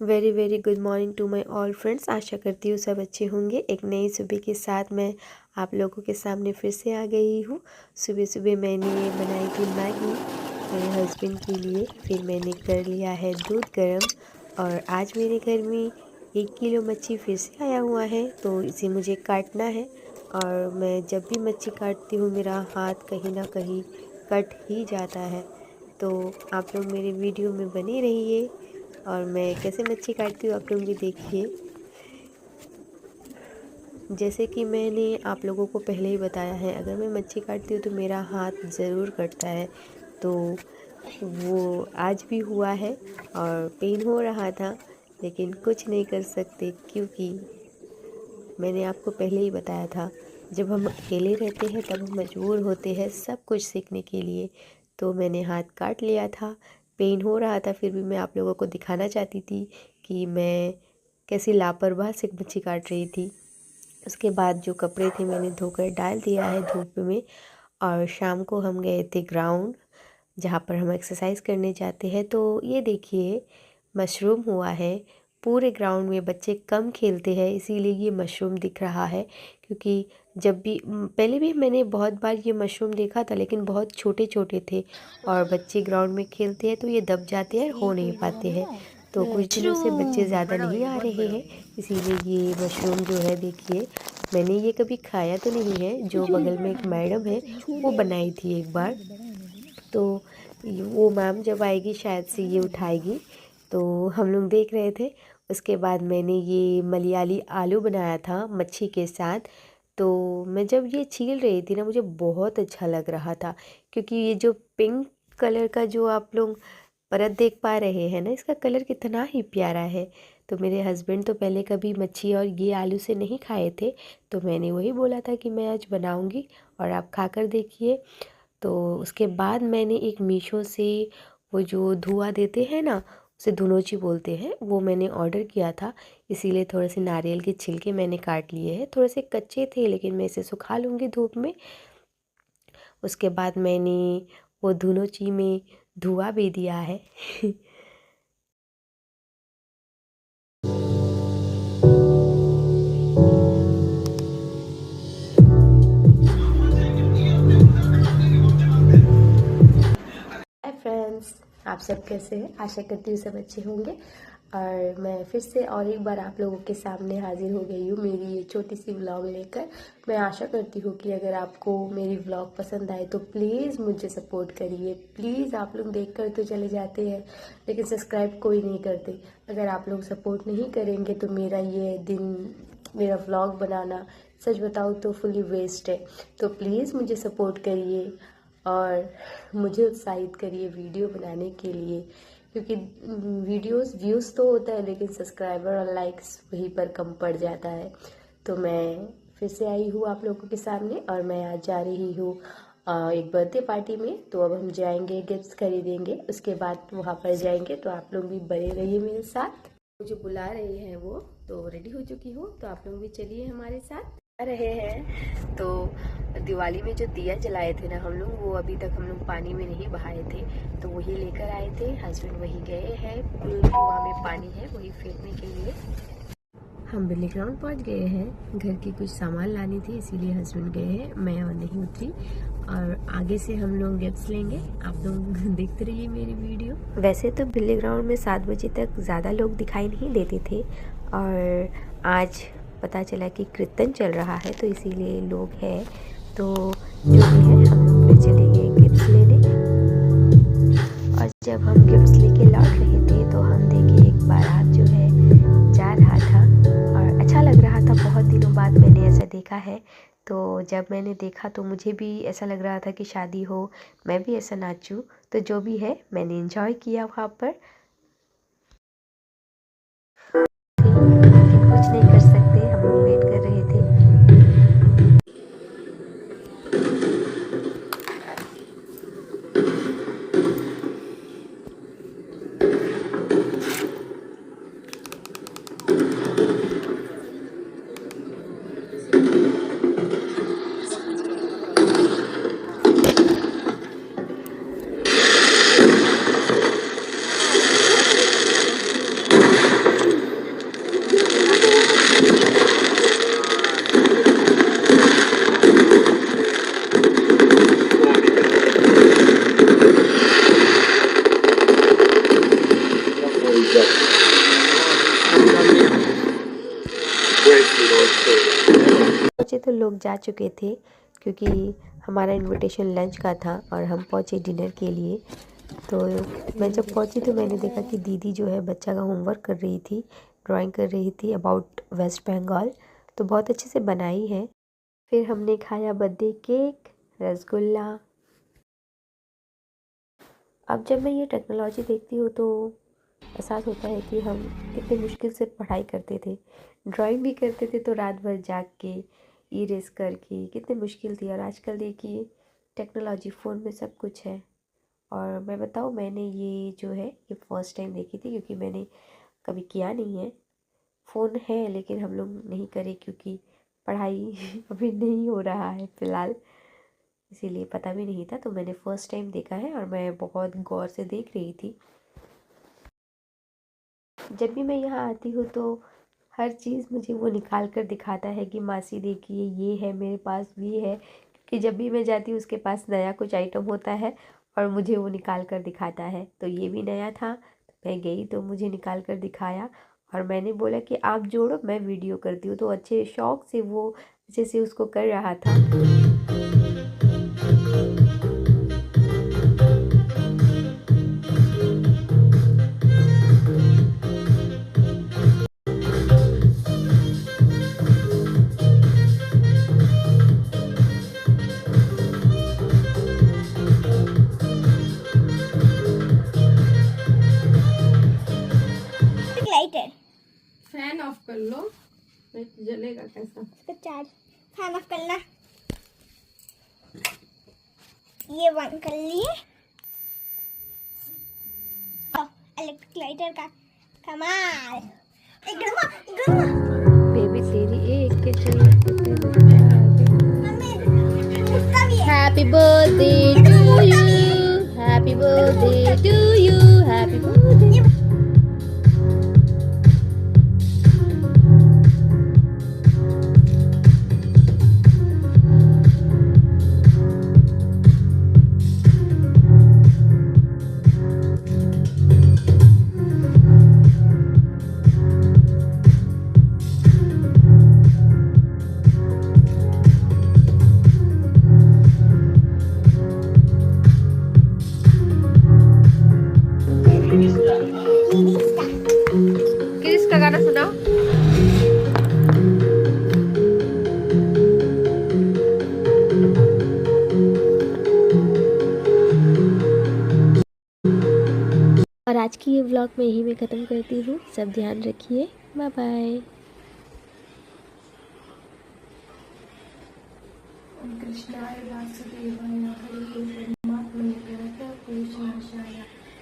Very very good morning to my all friends. आशा करती हूँ सब अच्छे होंगे। एक नई सुबह के साथ मैं आप लोगों के सामने फिर से आ गई हूँ। सुबह सुबह मैंने बनाई थी मैगी मेरे हस्बैंड के लिए। फिर मैंने कर लिया है दूध गर्म। और आज मेरे घर में 1 किलो मच्छी फिर से आया हुआ है, तो इसे मुझे काटना है। और मैं जब भी मच्छी काटती हूँ मेरा हाथ कहीं ना कहीं कट ही जाता है। तो आप लोग मेरे वीडियो में बने रहिए और मैं कैसे मच्छी काटती हूँ आप लोग भी देखिए। जैसे कि मैंने आप लोगों को पहले ही बताया है, अगर मैं मच्छी काटती हूँ तो मेरा हाथ ज़रूर कटता है। तो वो आज भी हुआ है और पेन हो रहा था, लेकिन कुछ नहीं कर सकते क्योंकि मैंने आपको पहले ही बताया था, जब हम अकेले रहते हैं तब हम मजबूर होते हैं सब कुछ सीखने के लिए। तो मैंने हाथ काट लिया था, पेन हो रहा था, फिर भी मैं आप लोगों को दिखाना चाहती थी कि मैं कैसी लापरवाह से मच्छी काट रही थी। उसके बाद जो कपड़े थे मैंने धोकर डाल दिया है धूप में। और शाम को हम गए थे ग्राउंड, जहाँ पर हम एक्सरसाइज करने जाते हैं। तो ये देखिए मशरूम हुआ है। पूरे ग्राउंड में बच्चे कम खेलते हैं इसीलिए ये मशरूम दिख रहा है। क्योंकि जब भी पहले भी मैंने बहुत बार ये मशरूम देखा था, लेकिन बहुत छोटे छोटे थे और बच्चे ग्राउंड में खेलते हैं तो ये दब जाते हैं, हो नहीं पाते हैं। तो कुछ दिनों से बच्चे ज़्यादा नहीं आ रहे हैं, इसीलिए ये मशरूम जो है देखिए, मैंने ये कभी खाया तो नहीं है। जो बगल में एक मैडम है वो बनाई थी एक बार, तो वो मैम जब आएगी शायद से ये उठाएगी। तो हम लोग देख रहे थे। उसके बाद मैंने ये मलयाली आलू बनाया था मच्छी के साथ। तो मैं जब ये छील रही थी ना, मुझे बहुत अच्छा लग रहा था, क्योंकि ये जो पिंक कलर का जो आप लोग परत देख पा रहे हैं ना, इसका कलर कितना ही प्यारा है। तो मेरे हस्बैंड तो पहले कभी मच्छी और ये आलू से नहीं खाए थे, तो मैंने वही बोला था कि मैं आज बनाऊंगी और आप खाकर देखिए। तो उसके बाद मैंने एक मीशो से वो जो धुआं देते हैं ना, उसे धुनोची बोलते हैं, वो मैंने ऑर्डर किया था। इसीलिए थोड़े से नारियल के छिलके मैंने काट लिए हैं। थोड़े से कच्चे थे लेकिन मैं इसे सुखा लूँगी धूप में। उसके बाद मैंने वो धुनोची में धुआं भी दिया है। हाय फ्रेंड्स, आप सब कैसे हैं? आशा करती हूँ सब अच्छे होंगे। और मैं फिर से और एक बार आप लोगों के सामने हाजिर हो गई हूँ मेरी ये छोटी सी व्लॉग लेकर। मैं आशा करती हूँ कि अगर आपको मेरी व्लॉग पसंद आए तो प्लीज़ मुझे सपोर्ट करिए। प्लीज़, आप लोग देख कर तो चले जाते हैं लेकिन सब्सक्राइब कोई नहीं करते। अगर आप लोग सपोर्ट नहीं करेंगे तो मेरा ये दिन, मेरा व्लॉग बनाना सच बताऊँ तो फुली वेस्ट है। तो प्लीज़ मुझे सपोर्ट करिए और मुझे उत्साहित करिए वीडियो बनाने के लिए, क्योंकि वीडियोस व्यूज़ तो होता है लेकिन सब्सक्राइबर और लाइक्स वहीं पर कम पड़ जाता है। तो मैं फिर से आई हूँ आप लोगों के सामने और मैं आज जा रही हूँ एक बर्थडे पार्टी में। तो अब हम जाएंगे, गिफ्ट्स खरीदेंगे, उसके बाद वहाँ पर जाएंगे। तो आप लोग भी बने रहिए मेरे साथ। मुझे बुला रहे हैं वो, तो रेडी हो चुकी हूँ, तो आप लोग भी चलिए हमारे साथ। आ रहे हैं तो दिवाली में जो दिया जलाए थे ना हम लोग, वो अभी तक हम लोग पानी में नहीं बहाए थे, तो वही लेकर आए थे। हस्बैंड वही गए हैं, कुआं में पानी है वही फेंकने के लिए। हम बिल्ली ग्राउंड पहुंच गए हैं। घर की कुछ सामान लानी थी इसीलिए हस्बैंड गए हैं, मैं और नहीं उतरी। और आगे से हम लोग गिफ्ट्स लेंगे, आप लोग देखते रहिए मेरी वीडियो। वैसे तो बिल्ली ग्राउंड में 7 बजे तक ज़्यादा लोग दिखाई नहीं देते थे, और आज पता चला कि कीर्तन चल रहा है तो इसीलिए लोग हैं। तो जो भी है, हम लोग फिर चले गए गिफ्ट्स लेने। और जब हम गिफ्ट्स लेके लौट रहे थे तो हम देखे एक बारात जो है जा रहा था, और अच्छा लग रहा था। बहुत दिनों बाद मैंने ऐसा देखा है। तो जब मैंने देखा तो मुझे भी ऐसा लग रहा था कि शादी हो, मैं भी ऐसा नाचूं। तो जो भी है, मैंने एंजॉय किया वहाँ पर। लेकिन कुछ नहीं कर सकते, हम लोग वेट कर रहे थे। पहुँचे तो लोग जा चुके थे क्योंकि हमारा इनविटेशन लंच का था और हम पहुँचे डिनर के लिए। तो मैं जब पहुँची तो मैंने देखा कि दीदी जो है बच्चा का होमवर्क कर रही थी, ड्राइंग कर रही थी अबाउट वेस्ट बंगाल, तो बहुत अच्छे से बनाई है। फिर हमने खाया बर्थडे केक, रसगुल्ला। अब जब मैं ये टेक्नोलॉजी देखती हूँ तो एहसास होता है कि हम कितने मुश्किल से पढ़ाई करते थे, ड्राइंग भी करते थे तो रात भर जाग के इरेज करके, कितनी मुश्किल थी। और आजकल देखिए टेक्नोलॉजी फ़ोन में सब कुछ है। और मैं बताऊँ, मैंने ये जो है ये फ़र्स्ट टाइम देखी थी क्योंकि मैंने कभी किया नहीं है। फ़ोन है लेकिन हम लोग नहीं करे क्योंकि पढ़ाई अभी नहीं हो रहा है फ़िलहाल, इसीलिए पता भी नहीं था। तो मैंने फ़र्स्ट टाइम देखा है और मैं बहुत गौर से देख रही थी। जब भी मैं यहाँ आती हूँ तो हर चीज़ मुझे वो निकाल कर दिखाता है कि मासी देखिए ये है मेरे पास, भी है। क्योंकि जब भी मैं जाती हूँ उसके पास नया कुछ आइटम होता है और मुझे वो निकाल कर दिखाता है। तो ये भी नया था, तो मैं गई तो मुझे निकाल कर दिखाया और मैंने बोला कि आप जोड़ो, मैं वीडियो करती हूँ। तो अच्छे शौक से वो अच्छे से उसको कर रहा था। लाइटर फैन ऑफ कर लो, नहीं जलेगा कैसा। इसका चार्ज फैन ऑफ करना। ये बंद कर लिए। इलेक्ट्रिक लाइटर का कमाल। बेबी तेरी एक के happy birthday to you, happy birthday to you, happy birthday. किसका गाना सुनाओ? और आज की ये व्लॉग मैं यहीं में ख़त्म करती हूँ। सब ध्यान रखिए, बाय बाय। कृष्णाय वासुदेवाय हरे परमात्मने प्रणतः पुरुषाय